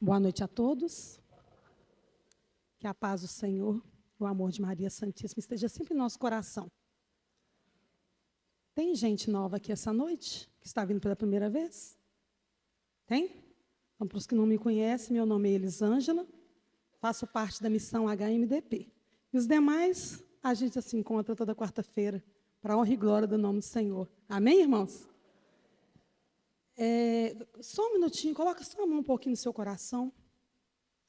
Boa noite a todos. Que a paz do Senhor, o amor de Maria Santíssima esteja sempre em nosso coração. Tem gente nova aqui essa noite, que está vindo pela primeira vez? Tem? Então, para os que não me conhecem, meu nome é Elisângela, faço parte da missão HMDP. E os demais, a gente se encontra toda quarta-feira, para a honra e glória do nome do Senhor. Amém, irmãos? Só um minutinho, coloca só a mão um pouquinho no seu coração.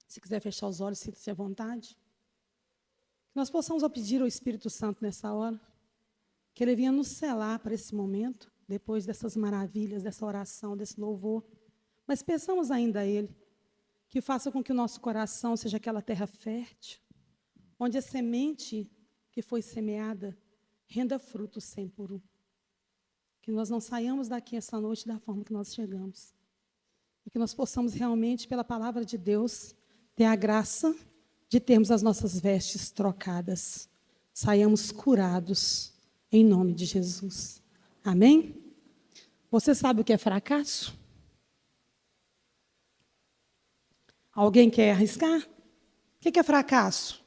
Se quiser fechar os olhos, sinta-se à vontade. Que nós possamos pedir ao Espírito Santo nessa hora, que Ele venha nos selar para esse momento, depois dessas maravilhas, dessa oração, desse louvor. Mas peçamos ainda a Ele, que faça com que o nosso coração seja aquela terra fértil, onde a semente que foi semeada renda frutos 100 por 1. Que nós não saiamos daqui essa noite da forma que nós chegamos. E que nós possamos realmente, pela palavra de Deus, ter a graça de termos as nossas vestes trocadas. Saiamos curados, em nome de Jesus. Amém? Você sabe o que é fracasso? Alguém quer arriscar? O que é fracasso?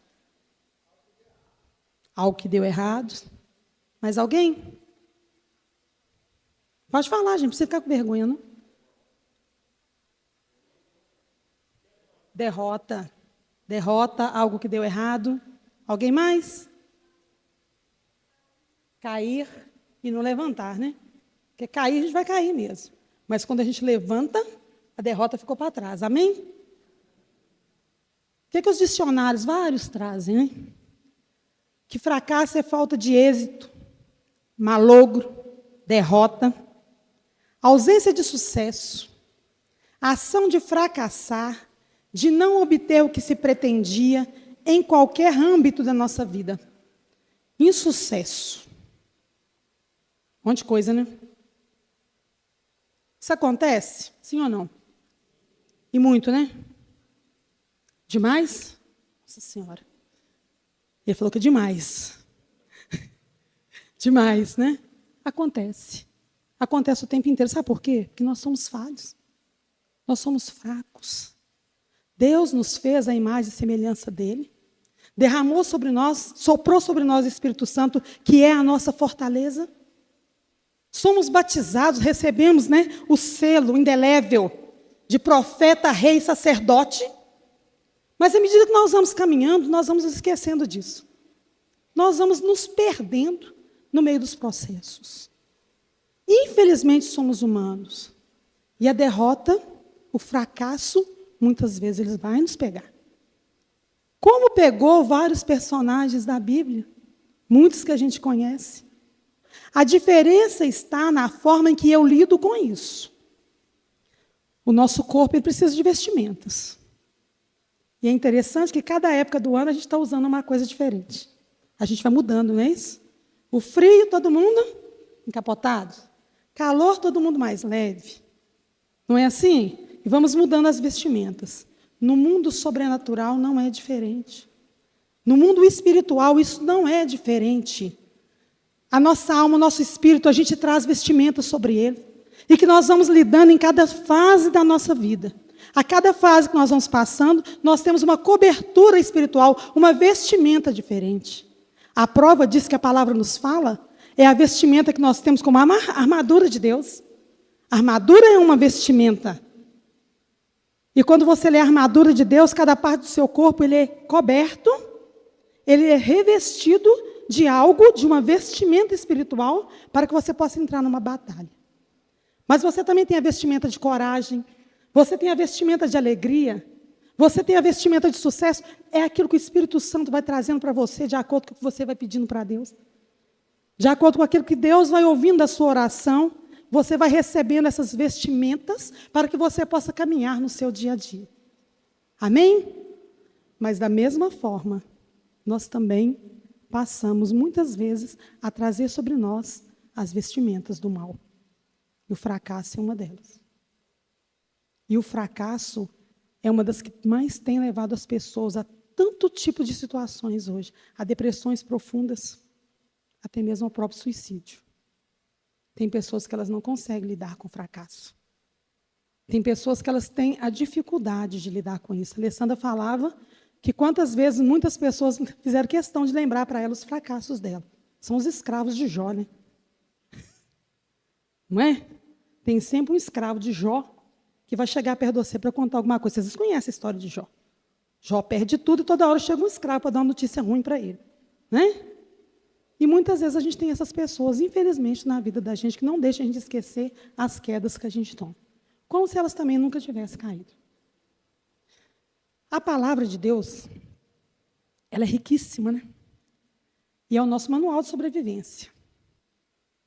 Algo que deu errado. Mais alguém? Pode falar, gente, não precisa ficar com vergonha, não. Derrota. Derrota, algo que deu errado. Alguém mais? Cair e não levantar, né? Porque cair, a gente vai cair mesmo. Mas quando a gente levanta, a derrota ficou para trás. Amém? O que os dicionários vários trazem, né? Que fracasso é falta de êxito, malogro, derrota, ausência de sucesso, ação de fracassar, de não obter o que se pretendia em qualquer âmbito da nossa vida. Insucesso. Um monte de coisa, né? Isso acontece? Sim ou não? E muito, né? Demais? Nossa Senhora. Ele falou que é demais. Demais, né? Acontece. Acontece o tempo inteiro. Sabe por quê? Porque nós somos falhos. Nós somos fracos. Deus nos fez a imagem e semelhança dele. Derramou sobre nós, soprou sobre nós o Espírito Santo, que é a nossa fortaleza. Somos batizados, recebemos, né, o selo indelével de profeta, rei e sacerdote. Mas à medida que nós vamos caminhando, nós vamos esquecendo disso. Nós vamos nos perdendo no meio dos processos. Infelizmente, somos humanos. E a derrota, o fracasso, muitas vezes eles vão nos pegar. Como pegou vários personagens da Bíblia, muitos que a gente conhece. A diferença está na forma em que eu lido com isso. O nosso corpo ele precisa de vestimentas. E é interessante que cada época do ano a gente está usando uma coisa diferente. A gente vai mudando, não é isso? O frio, todo mundo encapotado. Calor, todo mundo mais leve. Não é assim? E vamos mudando as vestimentas. No mundo sobrenatural não é diferente. No mundo espiritual isso não é diferente. A nossa alma, o nosso espírito, a gente traz vestimentas sobre ele. E que nós vamos lidando em cada fase da nossa vida. A cada fase que nós vamos passando, nós temos uma cobertura espiritual, uma vestimenta diferente. A prova disso que a palavra nos fala é a vestimenta que nós temos como a armadura de Deus. A armadura é uma vestimenta. E quando você lê a armadura de Deus, cada parte do seu corpo ele é coberto, ele é revestido de algo, de uma vestimenta espiritual, para que você possa entrar numa batalha. Mas você também tem a vestimenta de coragem, você tem a vestimenta de alegria, você tem a vestimenta de sucesso, é aquilo que o Espírito Santo vai trazendo para você, de acordo com o que você vai pedindo para Deus. De acordo com aquilo que Deus vai ouvindo da sua oração, você vai recebendo essas vestimentas para que você possa caminhar no seu dia a dia. Amém? Mas da mesma forma, nós também passamos muitas vezes a trazer sobre nós as vestimentas do mal. E o fracasso é uma delas. E o fracasso é uma das que mais tem levado as pessoas a tanto tipo de situações hoje, a depressões profundas, até mesmo ao próprio suicídio. Tem pessoas que elas não conseguem lidar com o fracasso. Tem pessoas que elas têm a dificuldade de lidar com isso. A Alessandra falava que quantas vezes muitas pessoas fizeram questão de lembrar para ela os fracassos dela. São os escravos de Jó, né? Não é? Tem sempre um escravo de Jó que vai chegar perto de você para contar alguma coisa. Vocês conhecem a história de Jó. Jó perde tudo e toda hora chega um escravo para dar uma notícia ruim para ele. Né? E muitas vezes a gente tem essas pessoas, infelizmente, na vida da gente, que não deixam a gente esquecer as quedas que a gente toma. Como se elas também nunca tivessem caído. A palavra de Deus, ela é riquíssima, né? E é o nosso manual de sobrevivência.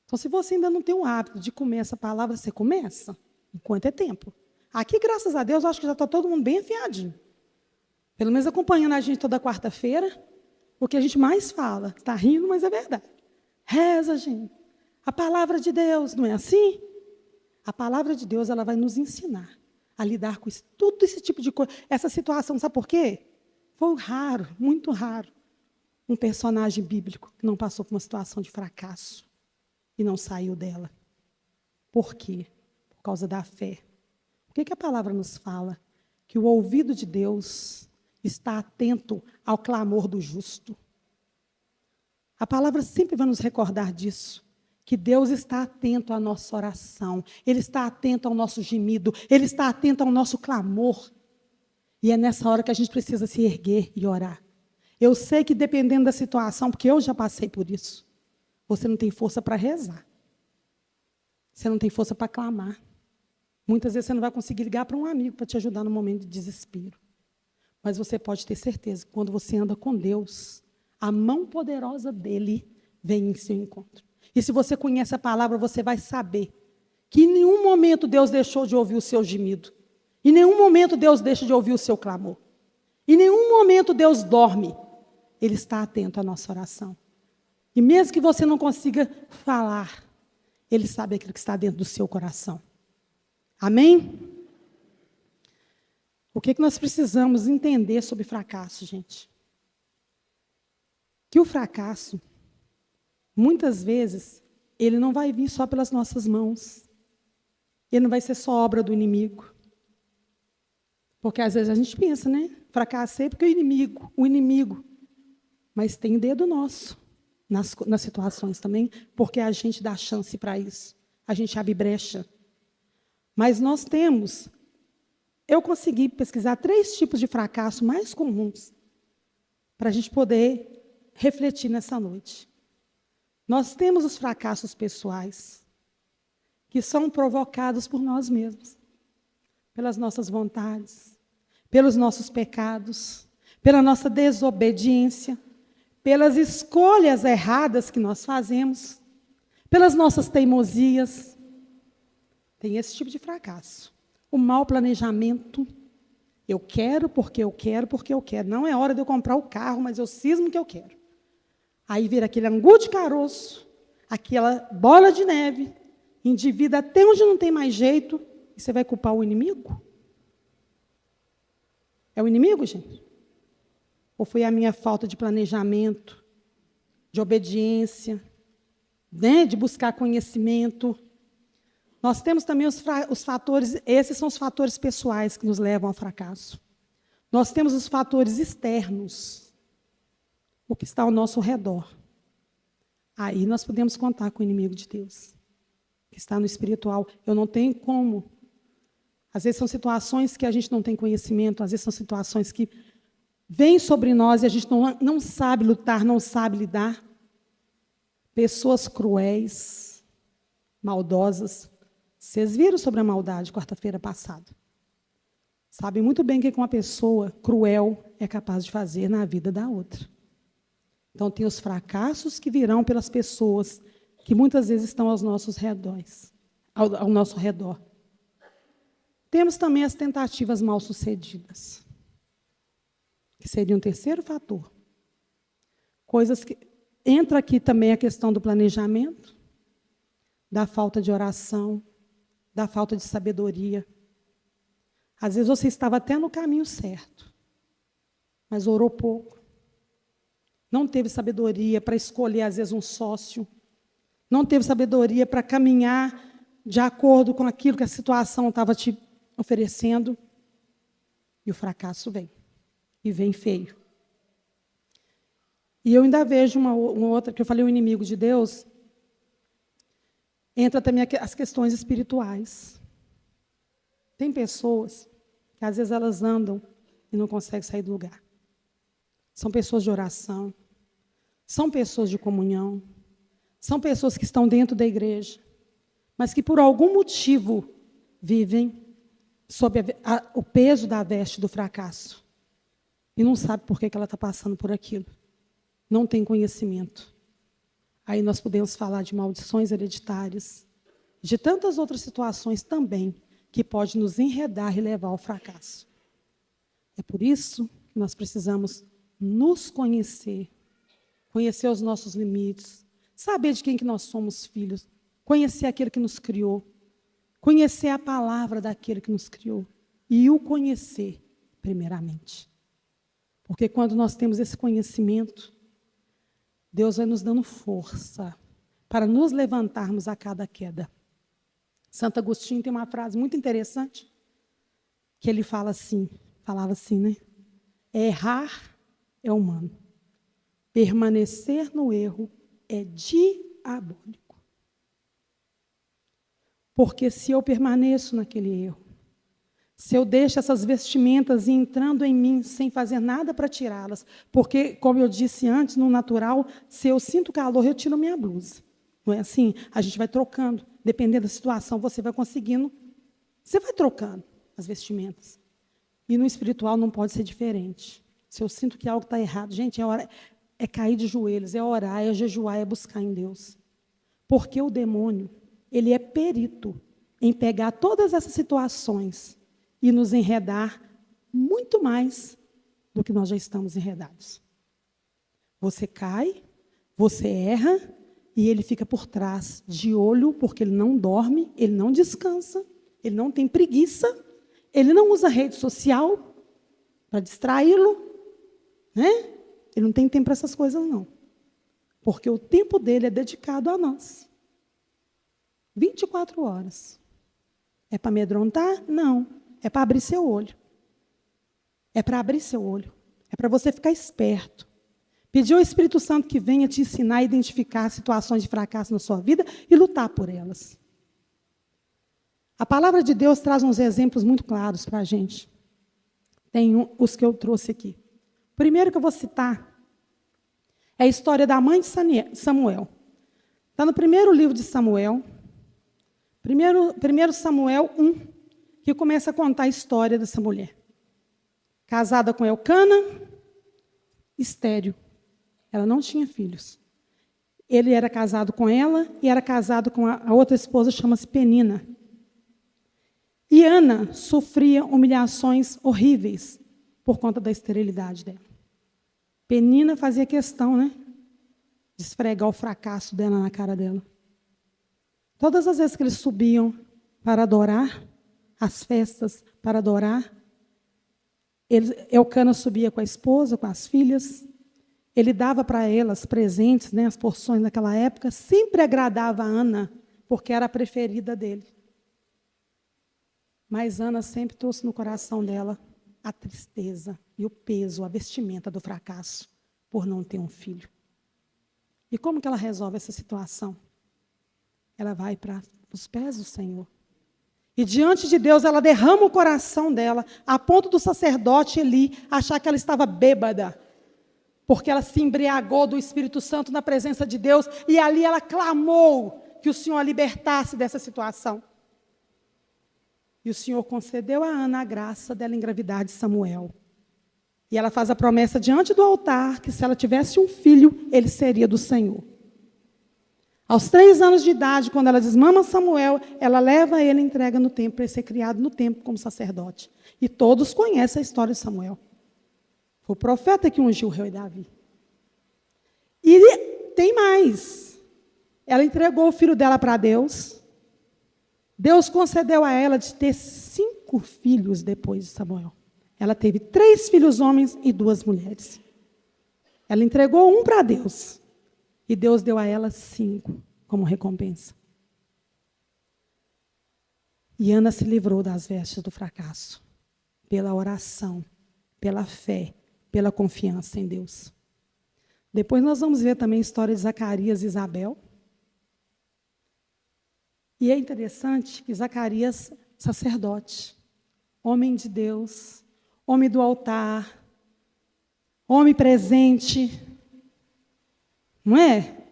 Então, se você ainda não tem o hábito de comer essa palavra, você começa, enquanto é tempo. Aqui, graças a Deus, eu acho que já está todo mundo bem afiadinho. Pelo menos acompanhando a gente toda quarta-feira, o que a gente mais fala, está rindo, mas é verdade. Reza, gente. A palavra de Deus, não é assim? A palavra de Deus, ela vai nos ensinar a lidar com isso, tudo esse tipo de coisa. Essa situação, sabe por quê? Foi raro, muito raro, um personagem bíblico que não passou por uma situação de fracasso e não saiu dela. Por quê? Por causa da fé. O que a palavra nos fala? Que o ouvido de Deus está atento ao clamor do justo. A palavra sempre vai nos recordar disso, que Deus está atento à nossa oração, Ele está atento ao nosso gemido, Ele está atento ao nosso clamor. E é nessa hora que a gente precisa se erguer e orar. Eu sei que dependendo da situação, porque eu já passei por isso, você não tem força para rezar. Você não tem força para clamar. Muitas vezes você não vai conseguir ligar para um amigo para te ajudar no momento de desespero. Mas você pode ter certeza que quando você anda com Deus, a mão poderosa dEle vem em seu encontro. E se você conhece a palavra, você vai saber que em nenhum momento Deus deixou de ouvir o seu gemido. Em nenhum momento Deus deixa de ouvir o seu clamor. Em nenhum momento Deus dorme. Ele está atento à nossa oração. E mesmo que você não consiga falar, Ele sabe aquilo que está dentro do seu coração. Amém? O que nós precisamos entender sobre fracasso, gente? Que o fracasso, muitas vezes, ele não vai vir só pelas nossas mãos. Ele não vai ser só obra do inimigo. Porque às vezes a gente pensa, né? Fracassei porque o inimigo. Mas tem dedo nosso nas situações também, porque a gente dá chance para isso. A gente abre brecha. Mas nós temos... Eu consegui pesquisar 3 tipos de fracasso mais comuns para a gente poder refletir nessa noite. Nós temos os fracassos pessoais, que são provocados por nós mesmos, pelas nossas vontades, pelos nossos pecados, pela nossa desobediência, pelas escolhas erradas que nós fazemos, pelas nossas teimosias. Tem esse tipo de fracasso. O mau planejamento. Eu quero porque eu quero, porque eu quero. Não é hora de eu comprar o carro, mas eu cismo que eu quero. Aí vira aquele angu de caroço, aquela bola de neve, endivida até onde não tem mais jeito, e você vai culpar o inimigo? É o inimigo, gente? Ou foi a minha falta de planejamento, de obediência, né, de buscar conhecimento? Nós temos também os fatores, esses são os fatores pessoais que nos levam ao fracasso. Nós temos os fatores externos, o que está ao nosso redor. Aí nós podemos contar com o inimigo de Deus, que está no espiritual. Eu não tenho como. Às vezes são situações que a gente não tem conhecimento, às vezes são situações que vêm sobre nós e a gente não sabe lutar, não sabe lidar. Pessoas cruéis, maldosas. Vocês viram sobre a maldade quarta-feira passada. Sabem muito bem o que uma pessoa cruel é capaz de fazer na vida da outra. Então, tem os fracassos que virão pelas pessoas que muitas vezes estão aos nossos redores, ao nosso redor. Temos também as tentativas mal-sucedidas, que seria um terceiro fator. Coisas que... Entra aqui também a questão do planejamento, da falta de oração, da falta de sabedoria. Às vezes você estava até no caminho certo, mas orou pouco. Não teve sabedoria para escolher, às vezes, um sócio. Não teve sabedoria para caminhar de acordo com aquilo que a situação estava te oferecendo, e o fracasso vem. E vem feio. E eu ainda vejo uma outra, que eu falei, o inimigo de Deus, entra também as questões espirituais. Tem pessoas que às vezes elas andam e não conseguem sair do lugar. São pessoas de oração, são pessoas de comunhão, são pessoas que estão dentro da igreja, mas que por algum motivo vivem sob o peso da veste do fracasso. E não sabe por que ela está passando por aquilo. Não tem conhecimento. Aí nós podemos falar de maldições hereditárias, de tantas outras situações também, que pode nos enredar e levar ao fracasso. É por isso que nós precisamos nos conhecer, conhecer os nossos limites, saber de quem que nós somos filhos, conhecer aquele que nos criou, conhecer a palavra daquele que nos criou e o conhecer primeiramente. Porque quando nós temos esse conhecimento, Deus vai nos dando força para nos levantarmos a cada queda. Santo Agostinho tem uma frase muito interessante, que ele falava assim, né? Errar é humano. Permanecer no erro é diabólico. Porque se eu permaneço naquele erro, se eu deixo essas vestimentas entrando em mim sem fazer nada para tirá-las, porque, como eu disse antes, no natural, se eu sinto calor, eu tiro minha blusa. Não é assim? A gente vai trocando. Dependendo da situação, você vai conseguindo. Você vai trocando as vestimentas. E no espiritual não pode ser diferente. Se eu sinto que algo está errado, gente, é cair de joelhos, é orar, é jejuar, é buscar em Deus. Porque o demônio, ele é perito em pegar todas essas situações e nos enredar muito mais do que nós já estamos enredados. Você cai, você erra, e ele fica por trás, de olho, porque ele não dorme, ele não descansa, ele não tem preguiça, ele não usa rede social para distraí-lo, né? Ele não tem tempo para essas coisas, não. Porque o tempo dele é dedicado a nós. 24 horas. É para amedrontar? Não. É para abrir seu olho. É para abrir seu olho. É para você ficar esperto. Pedir ao Espírito Santo que venha te ensinar a identificar situações de fracasso na sua vida e lutar por elas. A palavra de Deus traz uns exemplos muito claros para a gente. Tem os que eu trouxe aqui. O primeiro que eu vou citar é a história da mãe de Samuel. Está no primeiro livro de Samuel, 1 Samuel 1, que começa a contar a história dessa mulher. Casada com Elcana, estéril. Ela não tinha filhos. Ele era casado com ela e era casado com a outra esposa, chama-se Penina. E Ana sofria humilhações horríveis por conta da esterilidade dela. Penina fazia questão, né, de esfregar o fracasso dela na cara dela. Todas as vezes que eles subiam para adorar, as festas para adorar, Elcana subia com a esposa, com as filhas. Ele dava para elas presentes, né, as porções naquela época, sempre agradava a Ana, porque era a preferida dele. Mas Ana sempre trouxe no coração dela a tristeza e o peso, a vestimenta do fracasso, por não ter um filho. E como que ela resolve essa situação? Ela vai para os pés do Senhor. E diante de Deus, ela derrama o coração dela, a ponto do sacerdote Eli achar que ela estava bêbada, porque ela se embriagou do Espírito Santo na presença de Deus, e ali ela clamou que o Senhor a libertasse dessa situação. E o Senhor concedeu a Ana a graça dela engravidar de Samuel. E ela faz a promessa diante do altar que se ela tivesse um filho, ele seria do Senhor. Aos 3 anos de idade, quando ela desmama Samuel, ela leva ele e entrega no templo, para ele ser criado no templo como sacerdote. E todos conhecem a história de Samuel. Foi o profeta que ungiu o rei Davi. E tem mais. Ela entregou o filho dela para Deus. Deus concedeu a ela de ter 5 filhos depois de Samuel. Ela teve 3 filhos homens e 2 mulheres. Ela entregou um para Deus. E Deus deu a ela 5 como recompensa. E Ana se livrou das vestes do fracasso, pela oração, pela fé, pela confiança em Deus. Depois nós vamos ver também a história de Zacarias e Isabel. E é interessante que Zacarias, sacerdote, homem de Deus, homem do altar, homem presente, não é?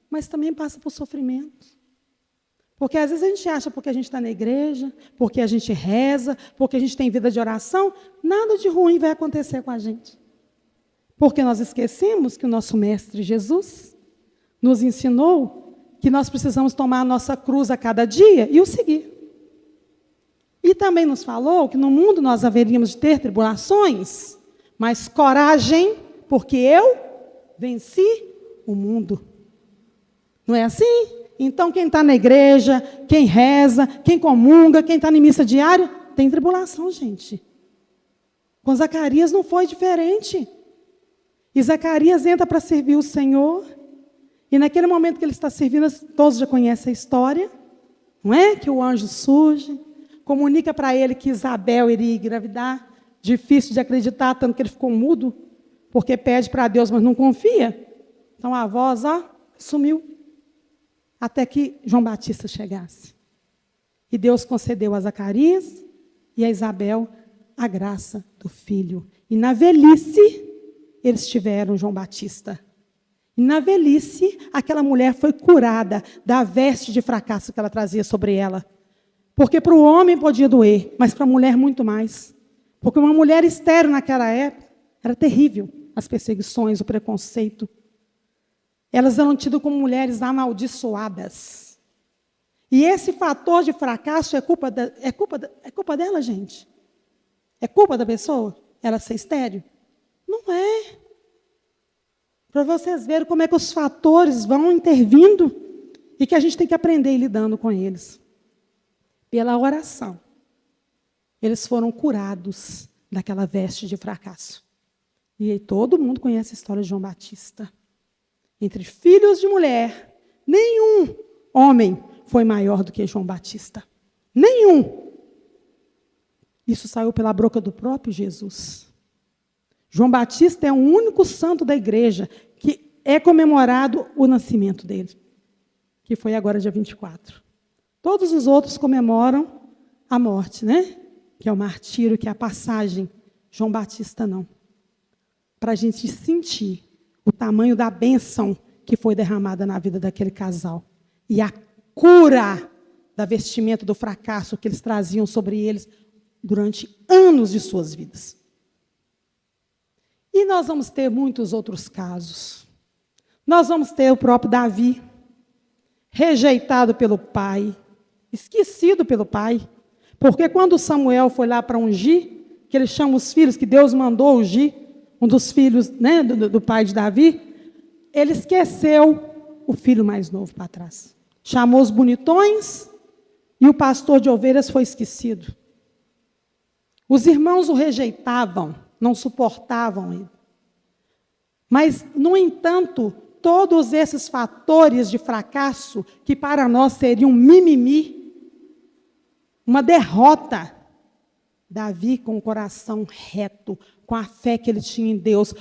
Mas também passa por sofrimento. Porque às vezes a gente acha, porque a gente está na igreja, porque a gente reza, porque a gente tem vida de oração, nada de ruim vai acontecer com a gente. Porque nós esquecemos que o nosso Mestre Jesus nos ensinou que nós precisamos tomar a nossa cruz a cada dia e o seguir. E também nos falou que no mundo nós haveríamos de ter tribulações, mas coragem, porque eu venci o mundo. Não é assim? Então, quem está na igreja, quem reza, quem comunga, quem está em missa diária, tem tribulação, gente. Com Zacarias não foi diferente. E Zacarias entra para servir o Senhor, e naquele momento que ele está servindo, todos já conhecem a história, não é? Que o anjo surge, comunica para ele que Isabel iria engravidar, difícil de acreditar, tanto que ele ficou mudo, porque pede para Deus, mas não confia. Então a voz, sumiu. Até que João Batista chegasse. E Deus concedeu a Zacarias e a Isabel a graça do filho. E na velhice, eles tiveram João Batista. E na velhice, aquela mulher foi curada da veste de fracasso que ela trazia sobre ela. Porque para o homem podia doer, mas para a mulher muito mais. Porque uma mulher estéril naquela época era terrível. As perseguições, o preconceito. Elas eram tidas como mulheres amaldiçoadas. E esse fator de fracasso é culpa dela, gente? É culpa da pessoa? Ela ser estéril? Não é. Para vocês verem como é que os fatores vão intervindo e que a gente tem que aprender a ir lidando com eles. Pela oração, eles foram curados daquela veste de fracasso. E aí todo mundo conhece a história de João Batista. Entre filhos de mulher, nenhum homem foi maior do que João Batista. Nenhum. Isso saiu pela boca do próprio Jesus. João Batista é o único santo da igreja que é comemorado o nascimento dele, que foi agora dia 24. Todos os outros comemoram a morte, né? Que é o martírio, que é a passagem. João Batista não. Para a gente sentir o tamanho da bênção que foi derramada na vida daquele casal. E a cura da vestimenta do fracasso que eles traziam sobre eles durante anos de suas vidas. E nós vamos ter muitos outros casos. Nós vamos ter o próprio Davi, rejeitado pelo pai, esquecido pelo pai. Porque quando Samuel foi lá para ungir, que ele chama os filhos, que Deus mandou ungir, um dos filhos, né, do pai de Davi, ele esqueceu o filho mais novo para trás. Chamou os bonitões e o pastor de ovelhas foi esquecido. Os irmãos o rejeitavam, não suportavam ele. Mas, no entanto, todos esses fatores de fracasso, que para nós seriam mimimi, uma derrota, Davi, com o coração reto, com a fé que ele tinha em Deus,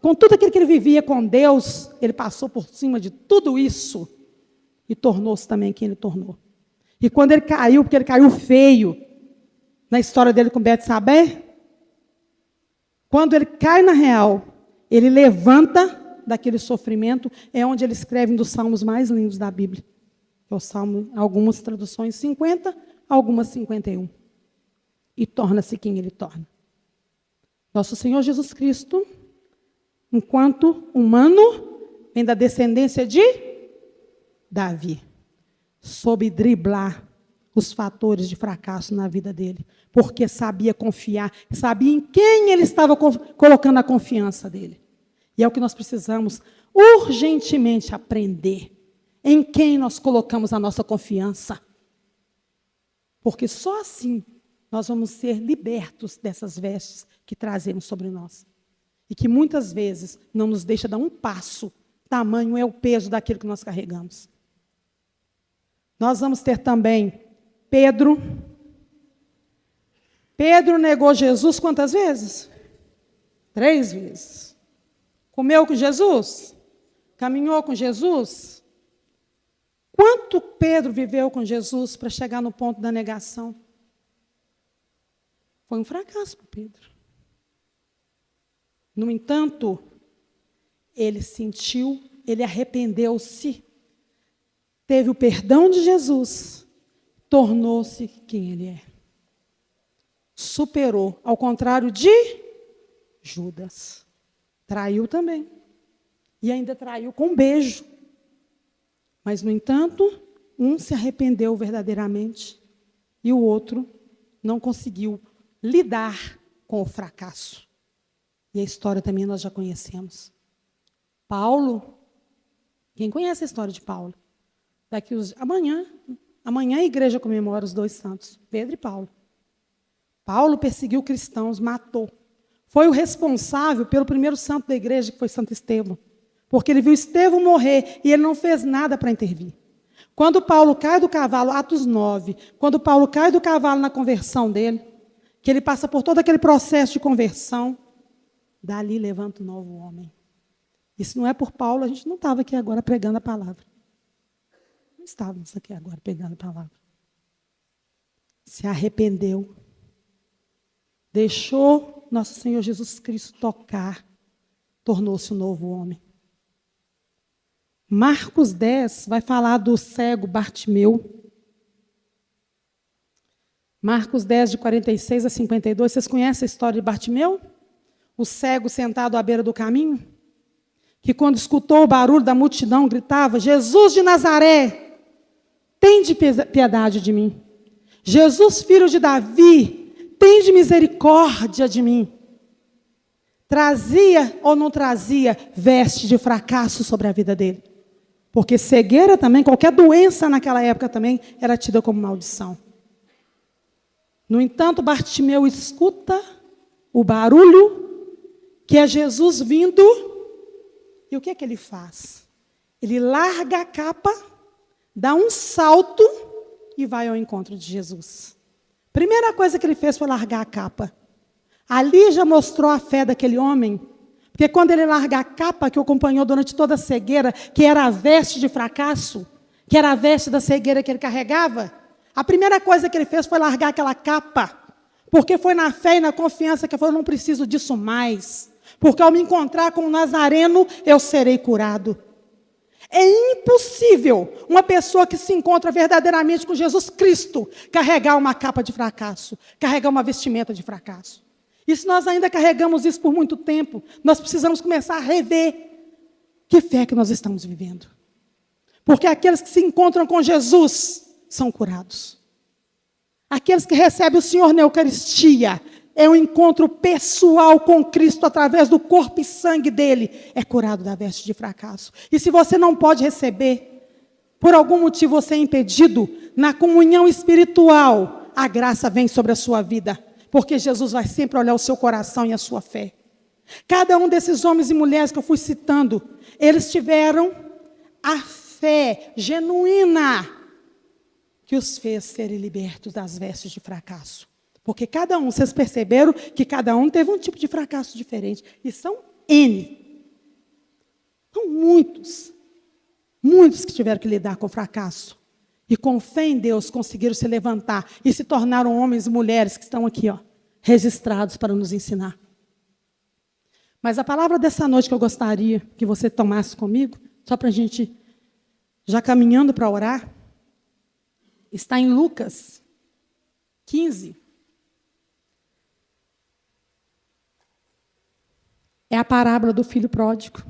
com tudo aquilo que ele vivia com Deus, ele passou por cima de tudo isso e tornou-se também quem ele tornou. E quando ele caiu, porque ele caiu feio, na história dele com Betsabé, quando ele cai na real, ele levanta daquele sofrimento, é onde ele escreve um dos salmos mais lindos da Bíblia. É o salmo, algumas traduções 50, algumas 51. E torna-se quem ele torna. Nosso Senhor Jesus Cristo, enquanto humano, vem da descendência de Davi. Soube driblar os fatores de fracasso na vida dele. Porque sabia confiar, sabia em quem ele estava colocando a confiança dele. E é o que nós precisamos urgentemente aprender. Em quem nós colocamos a nossa confiança. Porque só assim nós vamos ser libertos dessas vestes que trazemos sobre nós. E que muitas vezes não nos deixa dar um passo. Tamanho é o peso daquilo que nós carregamos. Nós vamos ter também Pedro. Pedro negou Jesus quantas vezes? 3 vezes. Comeu com Jesus? Caminhou com Jesus? Quanto Pedro viveu com Jesus para chegar no ponto da negação? Foi um fracasso para Pedro. No entanto, ele sentiu, ele arrependeu-se, teve o perdão de Jesus, tornou-se quem ele é. Superou, ao contrário de Judas. Traiu também. E ainda traiu com um beijo. Mas, no entanto, um se arrependeu verdadeiramente e o outro não conseguiu lidar com o fracasso. E a história também nós já conhecemos. Paulo, quem conhece a história de Paulo? Amanhã a igreja comemora os 2 santos, Pedro e Paulo. Paulo perseguiu cristãos, matou. Foi o responsável pelo primeiro santo da igreja, que foi Santo Estevão. Porque ele viu Estevão morrer e ele não fez nada para intervir. Quando Paulo cai do cavalo, Atos 9, quando Paulo cai do cavalo na conversão dele, que ele passa por todo aquele processo de conversão, dali levanta um novo homem. Isso não é por Paulo, a gente não estava aqui agora pregando a palavra. Não estávamos aqui agora pregando a palavra. Se arrependeu. Deixou nosso Senhor Jesus Cristo tocar. Tornou-se um novo homem. Marcos 10 vai falar do cego Bartimeu. Marcos 10, de 46 a 52. Vocês conhecem a história de Bartimeu? O cego sentado à beira do caminho? Que quando escutou o barulho da multidão, gritava: Jesus de Nazaré, tende piedade de mim. Jesus, filho de Davi, tende misericórdia de mim. Trazia ou não trazia veste de fracasso sobre a vida dele? Porque cegueira também, qualquer doença naquela época também era tida como maldição. No entanto, Bartimeu escuta o barulho, que é Jesus vindo, e o que é que ele faz? Ele larga a capa, dá um salto e vai ao encontro de Jesus. Primeira coisa que ele fez foi largar a capa. Ali já mostrou a fé daquele homem, porque quando ele larga a capa que o acompanhou durante toda a cegueira, que era a veste de fracasso, que era a veste da cegueira que ele carregava, a primeira coisa que ele fez foi largar aquela capa, porque foi na fé e na confiança que ele falou: não preciso disso mais, porque ao me encontrar com o Nazareno, eu serei curado. É impossível uma pessoa que se encontra verdadeiramente com Jesus Cristo carregar uma capa de fracasso, carregar uma vestimenta de fracasso. E se nós ainda carregamos isso por muito tempo, nós precisamos começar a rever que fé que nós estamos vivendo. Porque aqueles que se encontram com Jesus são curados. Aqueles que recebem o Senhor na Eucaristia, é um encontro pessoal com Cristo através do corpo e sangue dele, é curado da veste de fracasso. E se você não pode receber, por algum motivo você é impedido, na comunhão espiritual, a graça vem sobre a sua vida, porque Jesus vai sempre olhar o seu coração e a sua fé. Cada um desses homens e mulheres que eu fui citando, eles tiveram a fé genuína que os fez serem libertos das vestes de fracasso. Porque cada um, vocês perceberam que cada um teve um tipo de fracasso diferente. E são N. São muitos que tiveram que lidar com o fracasso. E com fé em Deus conseguiram se levantar e se tornaram homens e mulheres que estão aqui, registrados para nos ensinar. Mas a palavra dessa noite que eu gostaria que você tomasse comigo, só para a gente, já caminhando para orar, está em Lucas 15. É a parábola do filho pródigo.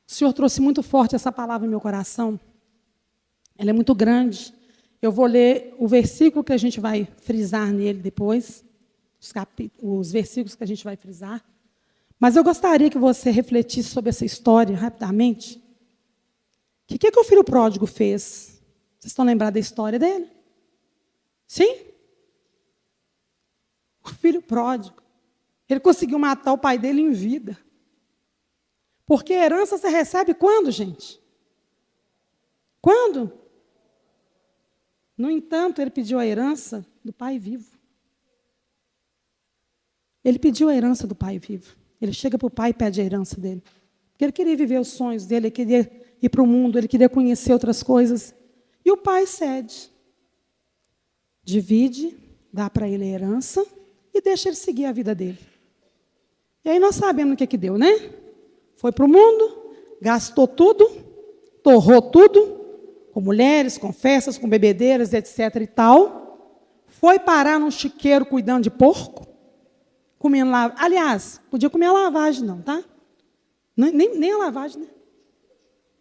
O Senhor trouxe muito forte essa palavra no meu coração. Ela é muito grande. Eu vou ler o versículo que a gente vai frisar nele depois. Os versículos que a gente vai frisar. Mas eu gostaria que você refletisse sobre essa história rapidamente. O que o filho pródigo fez? Vocês estão lembrados da história dele? Sim? O filho pródigo. Ele conseguiu matar o pai dele em vida. Porque herança você recebe quando, gente? Quando? No entanto, ele pediu a herança do pai vivo. Ele pediu a herança do pai vivo. Ele chega para o pai e pede a herança dele. Porque ele queria viver os sonhos dele, ele queria ir para o mundo, ele queria conhecer outras coisas. E o pai cede. Divide, dá para ele a herança e deixa ele seguir a vida dele. E aí nós sabemos o que deu, né? Foi para o mundo, gastou tudo, torrou tudo, com mulheres, com festas, com bebedeiras, etc. e tal. Foi parar num chiqueiro cuidando de porco, comendo lavagem. Aliás, podia comer a lavagem não, tá? Nem a lavagem, né?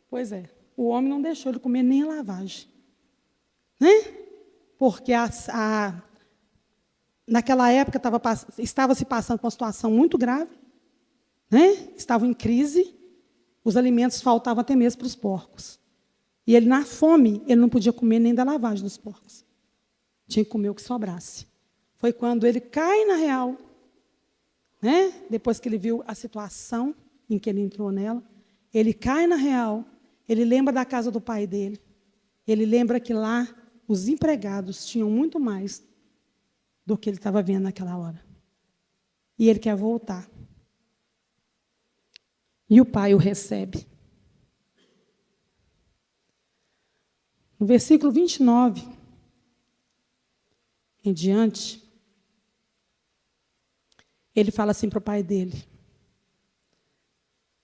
Pois é, o homem não deixou ele comer nem a lavagem. Né? Porque naquela época estava se passando por uma situação muito grave, né? Estavam em crise, os alimentos faltavam até mesmo para os porcos. E ele, na fome, ele não podia comer nem da lavagem dos porcos. Tinha que comer o que sobrasse. Foi quando ele cai na real, né? Depois que ele viu a situação em que ele entrou nela, ele cai na real, ele lembra da casa do pai dele, ele lembra que lá os empregados tinham muito mais do que ele estava vendo naquela hora. E ele quer voltar. E o pai o recebe. No versículo 29, em diante, ele fala assim para o pai dele: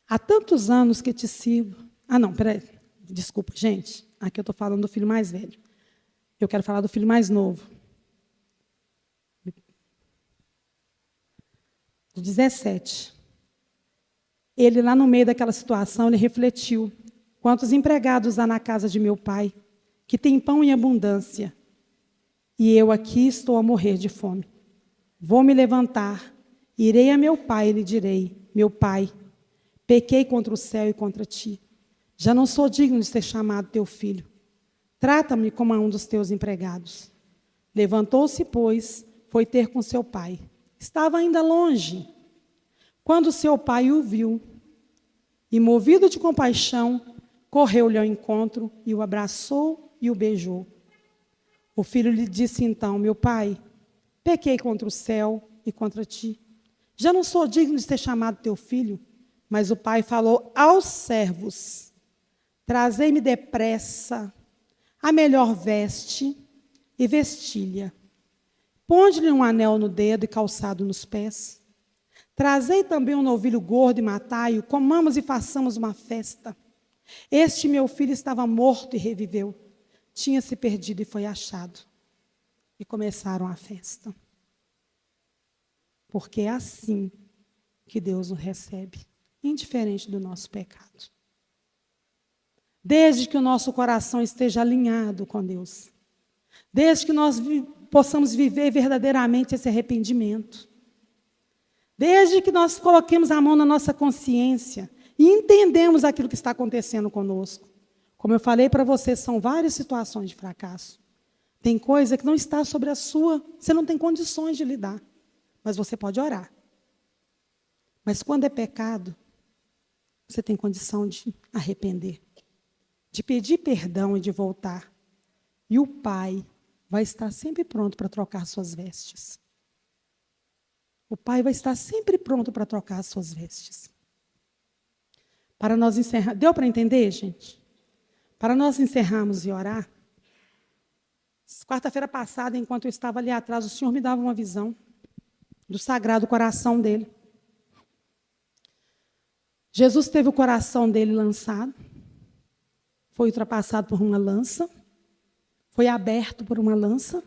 há tantos anos que te sigo. Ah, não, peraí. Desculpa, gente. Aqui eu estou falando do filho mais velho. Eu quero falar do filho mais novo. Do 17. Ele, lá no meio daquela situação, ele refletiu: quantos empregados há na casa de meu pai, que tem pão em abundância, e eu aqui estou a morrer de fome. Vou me levantar, irei a meu pai e lhe direi: meu pai, pequei contra o céu e contra ti. Já não sou digno de ser chamado teu filho. Trata-me como a um dos teus empregados. Levantou-se, pois, foi ter com seu pai. Estava ainda longe. Quando seu pai o viu, e movido de compaixão, correu-lhe ao encontro e o abraçou e o beijou. O filho lhe disse então: meu pai, pequei contra o céu e contra ti. Já não sou digno de ser chamado teu filho. Mas o pai falou aos servos: trazei-me depressa a melhor veste e vestilha. Ponde-lhe um anel no dedo e calçado nos pés. Trazei também um novilho gordo e matai-o, comamos e façamos uma festa. Este meu filho estava morto e reviveu. Tinha se perdido e foi achado. E começaram a festa. Porque é assim que Deus nos recebe, indiferente do nosso pecado. Desde que o nosso coração esteja alinhado com Deus. Desde que nós possamos viver verdadeiramente esse arrependimento. Desde que nós coloquemos a mão na nossa consciência e entendemos aquilo que está acontecendo conosco. Como eu falei para vocês, são várias situações de fracasso. Tem coisa que não está sobre a sua, você não tem condições de lidar, mas você pode orar. Mas quando é pecado, você tem condição de arrepender, de pedir perdão e de voltar. E o Pai vai estar sempre pronto para trocar suas vestes. O Pai vai estar sempre pronto para trocar as suas vestes. Para nós encerrar, deu para entender, gente? Para nós encerrarmos e orar, quarta-feira passada, enquanto eu estava ali atrás, o Senhor me dava uma visão do Sagrado Coração dele. Jesus teve o coração dele lançado, foi ultrapassado por uma lança, foi aberto por uma lança.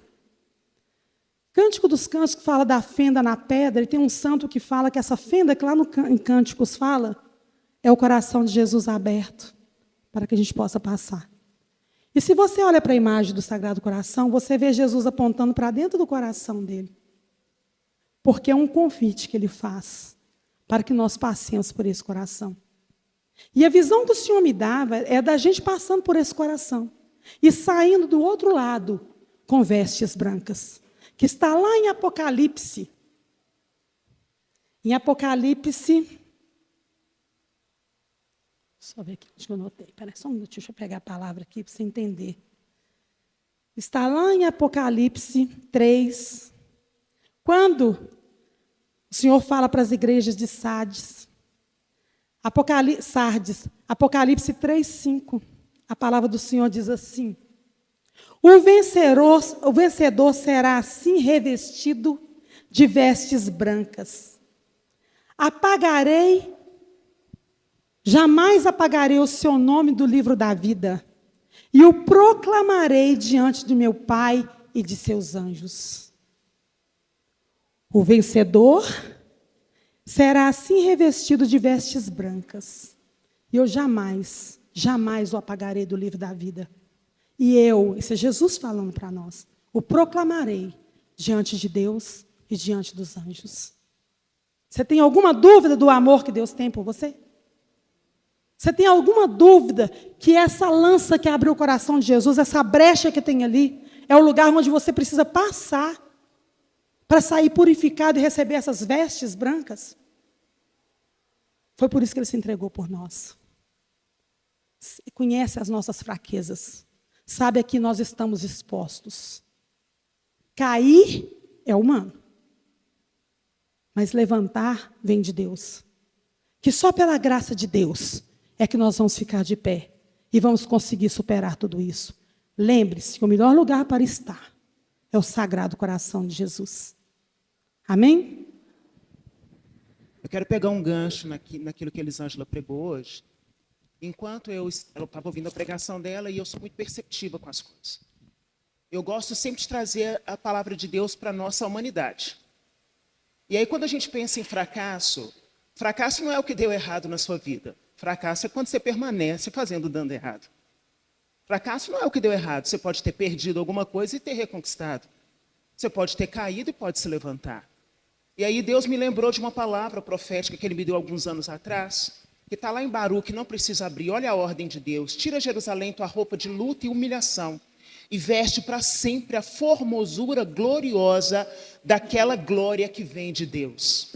Cântico dos Cânticos que fala da fenda na pedra, e tem um santo que fala que essa fenda que lá em Cânticos fala, é o coração de Jesus aberto, para que a gente possa passar. E se você olha para a imagem do Sagrado Coração, você vê Jesus apontando para dentro do coração dele. Porque é um convite que ele faz, para que nós passemos por esse coração. E a visão que o Senhor me dava é da gente passando por esse coração, e saindo do outro lado, com vestes brancas. Que está lá em Apocalipse. Em Apocalipse. Deixa eu ver aqui, acho que eu notei. Espera só um minutinho, deixa eu pegar a palavra aqui para você entender. Está lá em Apocalipse 3, quando o Senhor fala para as igrejas de Sardes, Apocalipse 3:5, a palavra do Senhor diz assim: o vencedor será assim revestido de vestes brancas. Jamais apagarei o seu nome do livro da vida, e o proclamarei diante de meu Pai e de seus anjos. O vencedor será assim revestido de vestes brancas, e eu jamais o apagarei do livro da vida. E isso é Jesus falando para nós, o proclamarei diante de Deus e diante dos anjos. Você tem alguma dúvida do amor que Deus tem por você? Você tem alguma dúvida que essa lança que abriu o coração de Jesus, essa brecha que tem ali, é o lugar onde você precisa passar para sair purificado e receber essas vestes brancas? Foi por isso que Ele se entregou por nós. Conhece as nossas fraquezas. Sabe a que nós estamos expostos. Cair é humano. Mas levantar vem de Deus. Que só pela graça de Deus é que nós vamos ficar de pé e vamos conseguir superar tudo isso. Lembre-se que o melhor lugar para estar é o Sagrado Coração de Jesus. Amém? Eu quero pegar um gancho naquilo que a Elisângela pregou hoje. Enquanto ela estava ouvindo a pregação dela, e eu sou muito perceptiva com as coisas. Eu gosto sempre de trazer a palavra de Deus para a nossa humanidade. E aí, quando a gente pensa em fracasso não é o que deu errado na sua vida. Fracasso é quando você permanece dando errado. Fracasso não é o que deu errado. Você pode ter perdido alguma coisa e ter reconquistado. Você pode ter caído e pode se levantar. E aí Deus me lembrou de uma palavra profética que Ele me deu alguns anos atrás, que está lá em Baruque, não precisa abrir. Olha a ordem de Deus. Tira, Jerusalém, tua roupa de luta e humilhação, e veste para sempre a formosura gloriosa daquela glória que vem de Deus.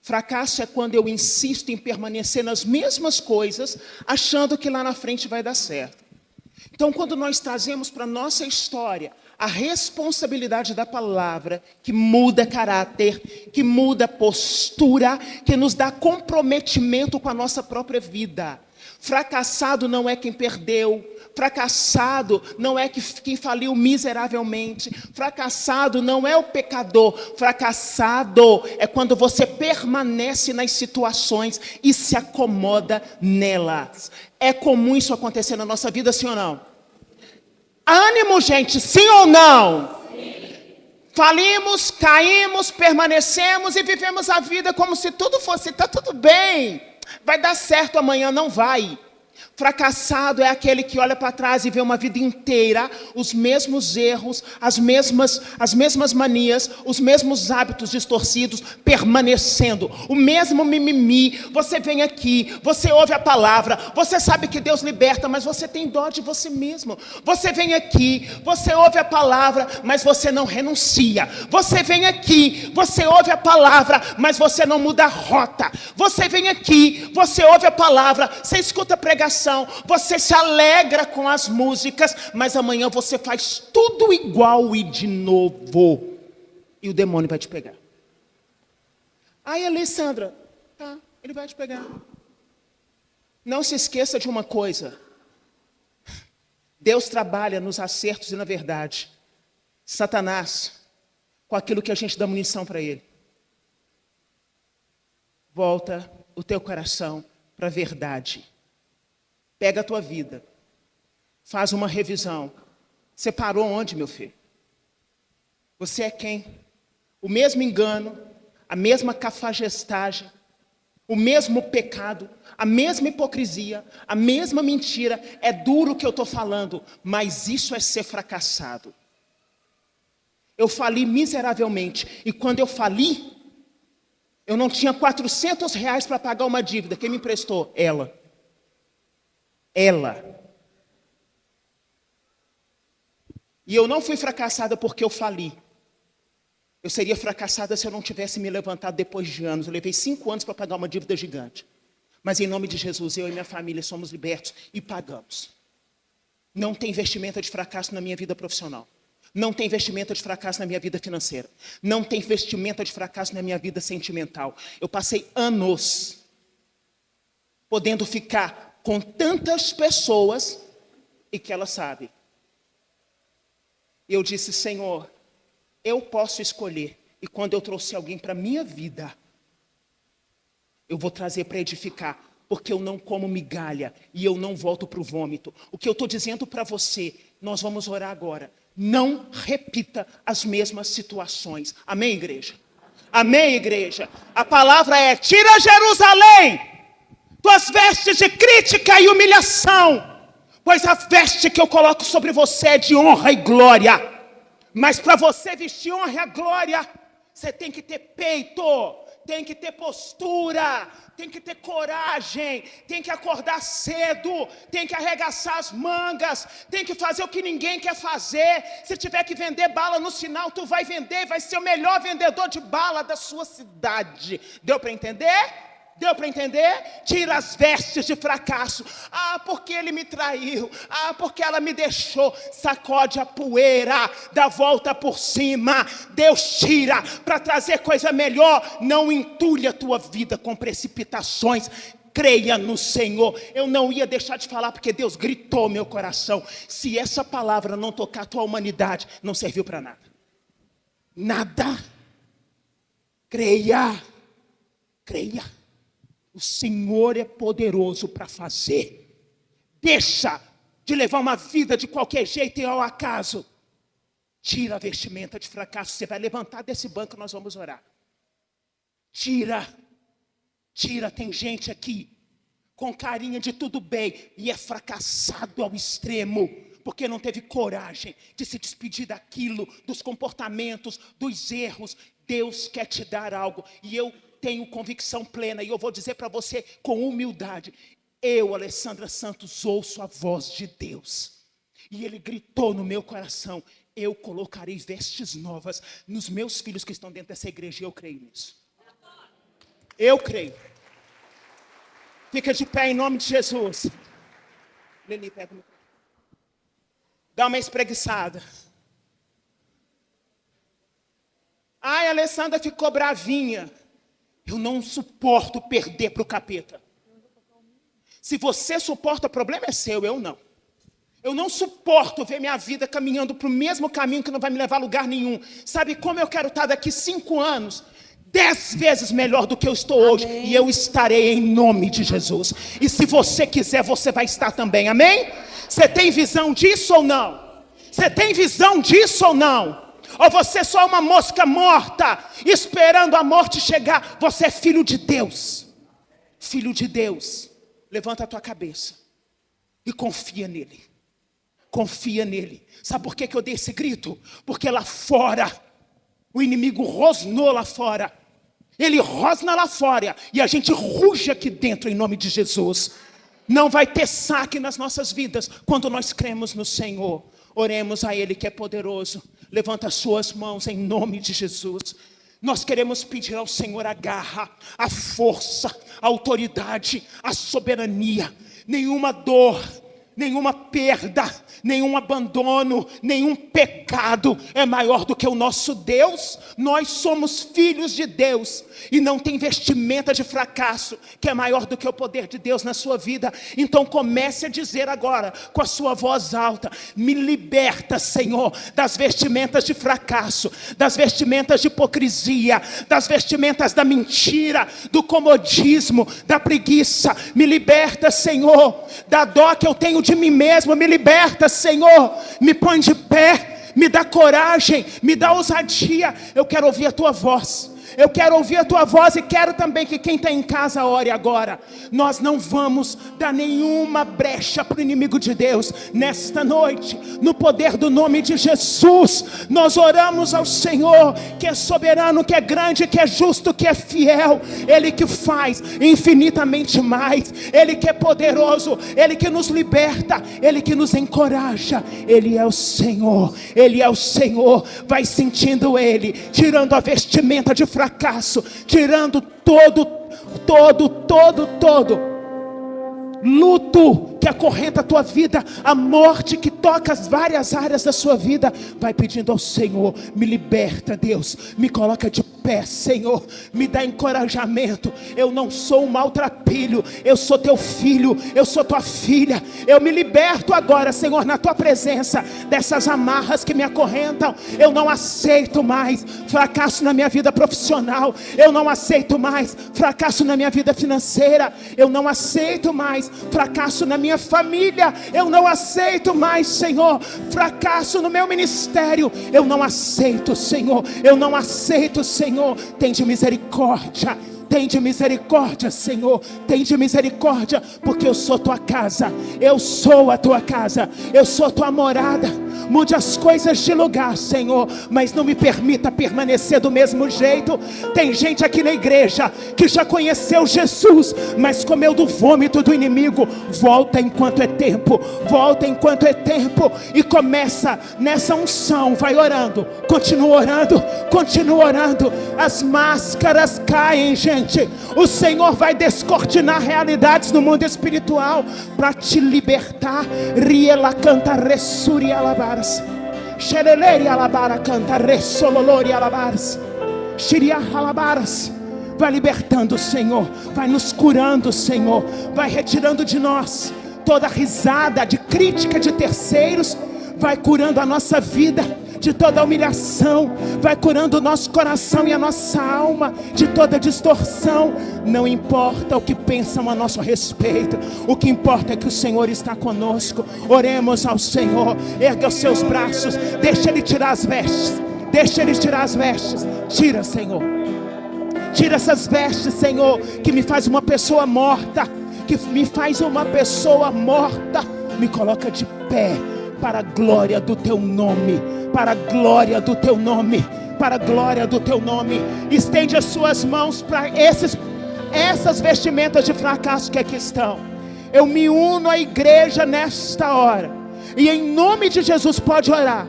Fracasso é quando eu insisto em permanecer nas mesmas coisas, achando que lá na frente vai dar certo. Então, quando nós trazemos para a nossa história a responsabilidade da palavra, que muda caráter, que muda postura, que nos dá comprometimento com a nossa própria vida. Fracassado não é quem perdeu. Fracassado não é quem faliu miseravelmente. Fracassado não é o pecador. Fracassado é quando você permanece nas situações e se acomoda nelas. É comum isso acontecer na nossa vida, sim ou não? Ânimo, gente, sim ou não? Sim. Falimos, caímos, permanecemos e vivemos a vida como se tudo fosse, está tudo bem, vai dar certo amanhã, não vai. Fracassado é aquele que olha para trás e vê uma vida inteira, os mesmos erros, as mesmas manias, os mesmos hábitos distorcidos, permanecendo, o mesmo mimimi. Você vem aqui, você ouve a palavra, você sabe que Deus liberta, mas você tem dó de você mesmo. Você vem aqui, você ouve a palavra, mas você não renuncia. Você vem aqui, você ouve a palavra, mas você não muda a rota. Você vem aqui, você ouve a palavra, você escuta a pregação, você se alegra com as músicas, mas amanhã você faz tudo igual e de novo. E o demônio vai te pegar. Aí, Alessandra, tá, ele vai te pegar. Não se esqueça de uma coisa. Deus trabalha nos acertos e na verdade. Satanás, com aquilo que a gente dá munição para ele. Volta o teu coração para a verdade. Pega a tua vida, faz uma revisão. Você parou onde, meu filho? Você é quem? O mesmo engano, a mesma cafajestagem, o mesmo pecado, a mesma hipocrisia, a mesma mentira. É duro o que eu estou falando, mas isso é ser fracassado. Eu fali miseravelmente, e quando eu fali, eu não tinha R$400 para pagar uma dívida. Quem me emprestou? Ela. E eu não fui fracassada porque eu fali. Eu seria fracassada se eu não tivesse me levantado depois de anos. Eu levei 5 anos para pagar uma dívida gigante. Mas em nome de Jesus, eu e minha família somos libertos e pagamos. Não tem vestimenta de fracasso na minha vida profissional. Não tem vestimenta de fracasso na minha vida financeira. Não tem vestimenta de fracasso na minha vida sentimental. Eu passei anos podendo ficar com tantas pessoas e que elas sabem. E eu disse, Senhor, eu posso escolher. E quando eu trouxer alguém para a minha vida, eu vou trazer para edificar. Porque eu não como migalha e eu não volto para o vômito. O que eu estou dizendo para você, nós vamos orar agora. Não repita as mesmas situações. Amém, igreja? Amém, igreja? A palavra é, tira Jerusalém tuas vestes de crítica e humilhação, pois a veste que eu coloco sobre você é de honra e glória. Mas para você vestir honra e glória, você tem que ter peito, tem que ter postura, tem que ter coragem, tem que acordar cedo, tem que arregaçar as mangas, tem que fazer o que ninguém quer fazer. Se tiver que vender bala no sinal, tu vai vender, vai ser o melhor vendedor de bala da sua cidade. Deu para entender? Deu para entender? Tira as vestes de fracasso. Ah, porque ele me traiu. Ah, porque ela me deixou. Sacode a poeira, dá volta por cima. Deus tira para trazer coisa melhor. Não entulhe a tua vida com precipitações. Creia no Senhor. Eu não ia deixar de falar porque Deus gritou meu coração. Se essa palavra não tocar a tua humanidade, não serviu para nada. Nada. Creia. Creia. O Senhor é poderoso para fazer. Deixa de levar uma vida de qualquer jeito e ao acaso. Tira a vestimenta de fracasso. Você vai levantar desse banco, nós vamos orar. Tira. Tira, tem gente aqui com carinha de tudo bem e é fracassado ao extremo, porque não teve coragem de se despedir daquilo, dos comportamentos, dos erros. Deus quer te dar algo e eu tenho convicção plena, e eu vou dizer para você com humildade, eu, Alessandra Santos, ouço a voz de Deus, e Ele gritou no meu coração, eu colocarei vestes novas nos meus filhos que estão dentro dessa igreja, e eu creio nisso. Eu creio. Fica de pé em nome de Jesus. Lili, pega o microfone. Dá uma espreguiçada. Ai, a Alessandra ficou bravinha. Eu não suporto perder para o capeta. Se você suporta, o problema é seu, eu não. Eu não suporto ver minha vida caminhando para o mesmo caminho que não vai me levar a lugar nenhum. Sabe como eu quero estar daqui 5 anos? 10 vezes melhor do que eu estou hoje. Amém. E eu estarei em nome de Jesus. E se você quiser, você vai estar também, amém? Você tem visão disso ou não? Você tem visão disso ou não? Ou você só é uma mosca morta, esperando a morte chegar? Você é filho de Deus. Filho de Deus. Levanta a tua cabeça e confia nele. Confia nele. Sabe por que eu dei esse grito? Porque lá fora, o inimigo rosnou lá fora. Ele rosna lá fora e a gente ruge aqui dentro em nome de Jesus. Não vai ter saque nas nossas vidas quando nós cremos no Senhor. Oremos a Ele que é poderoso. Levanta as suas mãos em nome de Jesus. Nós queremos pedir ao Senhor a garra, a força, a autoridade, a soberania. Nenhuma dor, nenhuma perda, nenhum abandono, nenhum pecado é maior do que o nosso Deus. Nós somos filhos de Deus e não tem vestimenta de fracasso que é maior do que o poder de Deus na sua vida. Então comece a dizer agora com a sua voz alta: me liberta, Senhor, das vestimentas de fracasso, das vestimentas de hipocrisia, das vestimentas da mentira, do comodismo, da preguiça. Me liberta, Senhor, da dó que eu tenho de mim mesmo. Me liberta, Senhor, me põe de pé, me dá coragem, me dá ousadia. Eu quero ouvir a tua voz. Eu quero ouvir a tua voz e quero também que quem está em casa ore agora. Nós não vamos dar nenhuma brecha para o inimigo de Deus. Nesta noite, no poder do nome de Jesus, nós oramos ao Senhor, que é soberano, que é grande, que é justo, que é fiel. Ele que faz infinitamente mais. Ele que é poderoso. Ele que nos liberta. Ele que nos encoraja. Ele é o Senhor. Ele é o Senhor. Vai sentindo Ele, tirando a vestimenta de fracasso, tirando todo. luto que acorrenta a tua vida, a morte que toca as várias áreas da sua vida, vai pedindo ao Senhor: me liberta, Deus, me coloca de pé, Senhor, me dá encorajamento. Eu não sou um maltrapilho, eu sou teu filho, eu sou tua filha. Eu me liberto agora, Senhor, na tua presença, dessas amarras que me acorrentam. Eu não aceito mais fracasso na minha vida profissional, eu não aceito mais fracasso na minha vida financeira, eu não aceito mais fracasso na minha família, eu não aceito mais, Senhor, fracasso no meu ministério. Eu não aceito, Senhor, eu não aceito, Senhor. Tende misericórdia, tende misericórdia, Senhor, tende misericórdia, porque eu sou tua casa, eu sou a tua casa, eu sou tua morada. Mude as coisas de lugar, Senhor, mas não me permita permanecer do mesmo jeito. Tem gente aqui na igreja que já conheceu Jesus, mas comeu do vômito do inimigo. Volta enquanto é tempo, volta enquanto é tempo, e começa nessa unção. Vai orando, continua orando, continua orando. As máscaras caem, gente. O Senhor vai descortinar realidades no mundo espiritual para te libertar. Riela canta ressuri alabaras, xereleri alabara canta ressololori alabaras, xiria alabaras. Vai libertando, Senhor, vai nos curando, Senhor, vai retirando de nós toda risada de crítica de terceiros, vai curando a nossa vida de toda humilhação, vai curando o nosso coração e a nossa alma de toda distorção. Não importa o que pensam a nosso respeito, o que importa é que o Senhor está conosco. Oremos ao Senhor, erga os seus braços, deixa Ele tirar as vestes, deixa Ele tirar as vestes. Tira, Senhor, tira essas vestes, Senhor, que me faz uma pessoa morta, que me faz uma pessoa morta. Me coloca de pé para a glória do teu nome, para a glória do teu nome, para a glória do teu nome. Estende as suas mãos para essas vestimentas de fracasso que aqui estão. Eu me uno à igreja nesta hora, e em nome de Jesus pode orar.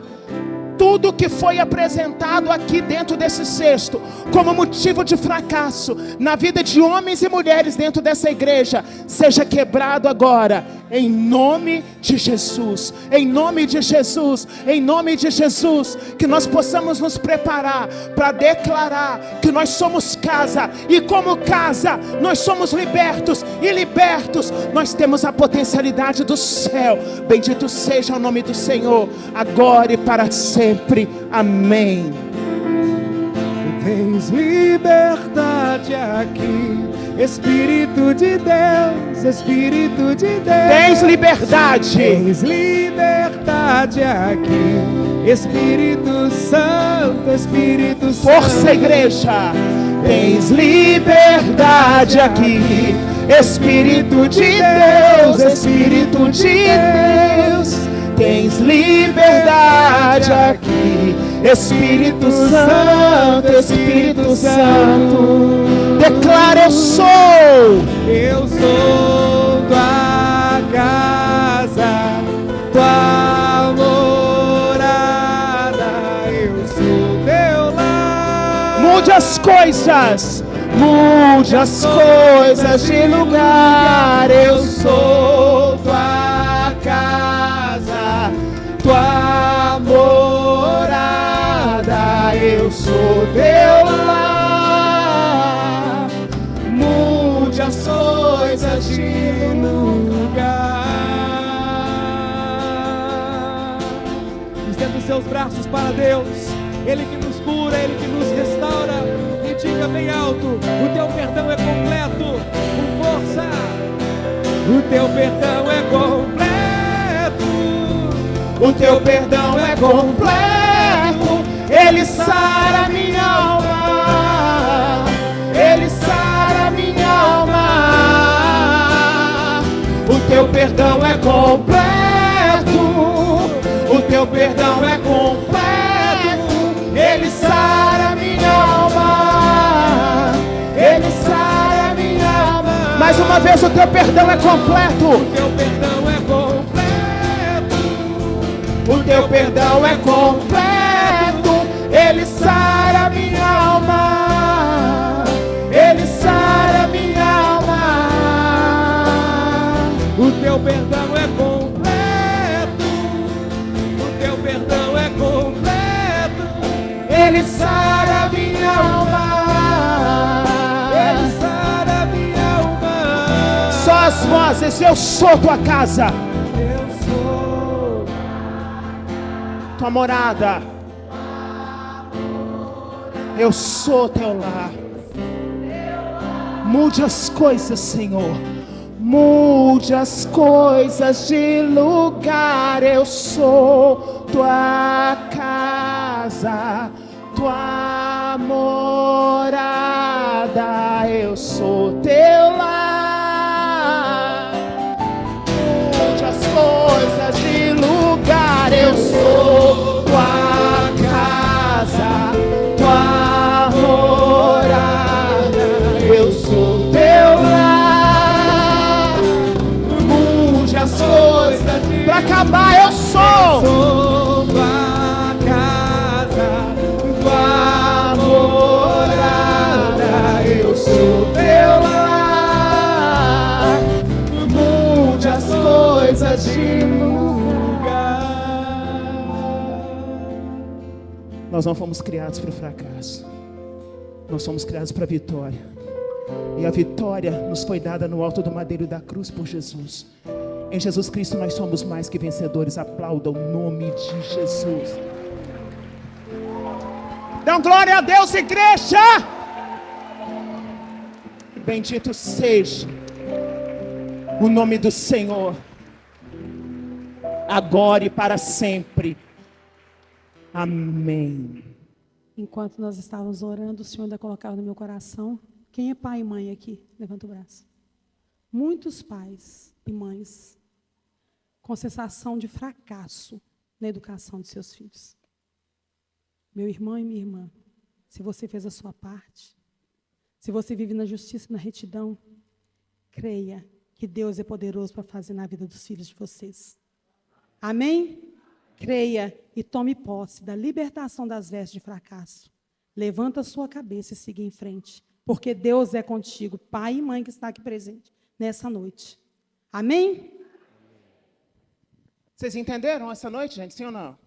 Tudo que foi apresentado aqui dentro desse cesto como motivo de fracasso na vida de homens e mulheres dentro dessa igreja, seja quebrado agora, em nome de Jesus, em nome de Jesus, em nome de Jesus. Que nós possamos nos preparar para declarar que nós somos casa, e como casa nós somos libertos, e libertos nós temos a potencialidade do céu. Bendito seja o nome do Senhor, agora e para sempre. Amém. Tens liberdade aqui, Espírito de Deus, Espírito de Deus. Tens liberdade. Tens liberdade aqui, Espírito Santo, Espírito Santo. Força, igreja. Tens liberdade aqui, Espírito de Deus, Espírito de Deus. Tens liberdade aqui, Espírito Santo, Espírito Santo. Declara: eu sou tua casa, tua morada, eu sou teu lar. Mude as coisas, mude as coisas de lugar. Eu sou tua casa, tua morada, eu sou teu lar. Mude as coisas de lugar. Estenda os seus braços para Deus, Ele que nos cura, Ele que nos restaura. E diga bem alto: o teu perdão é completo, com força. O teu perdão é completo, o teu perdão é completo. Ele sara minha alma, Ele sara minha alma. O teu perdão é completo, o teu perdão é completo. Ele sara minha alma, Ele sara minha alma. Mais uma vez, o teu perdão é completo, o teu perdão é completo, o teu perdão é completo. Ele sara minha alma, Ele sara minha alma. vozes, eu sou tua casa, Eu sou tua morada. Eu sou teu lar. Mude as coisas, Senhor. Mude as coisas de lugar. Eu sou tua casa, tua morada. Eu sou teu lar. Mude as coisas de lugar. Eu sou tua casa, tua morada. Eu sou teu lar. Mude as coisas de... Pra acabar, eu sou tua casa, tua morada. eu sou teu lar. Mude as coisas de lugar. Nós não fomos criados para o fracasso. Nós somos criados para a vitória. E a vitória nos foi dada no alto do madeiro da cruz por Jesus. Em Jesus Cristo nós somos mais que vencedores. Aplauda o nome de Jesus. Dão glória a Deus, igreja! Bendito seja o nome do Senhor, agora e para sempre. Amém. Enquanto nós estávamos orando, o Senhor ainda colocava no meu coração. Quem é pai e mãe aqui? Levanta o braço. Muitos pais e mães com sensação de fracasso na educação de seus filhos. Meu irmão e minha irmã, se você fez a sua parte, se você vive na justiça e na retidão, creia que Deus é poderoso para fazer na vida dos filhos de vocês. Amém? Creia e tome posse da libertação das vestes de fracasso. Levanta a sua cabeça e siga em frente, porque Deus é contigo, pai e mãe que está aqui presente nessa noite. Amém? Vocês entenderam essa noite, gente? Sim ou não?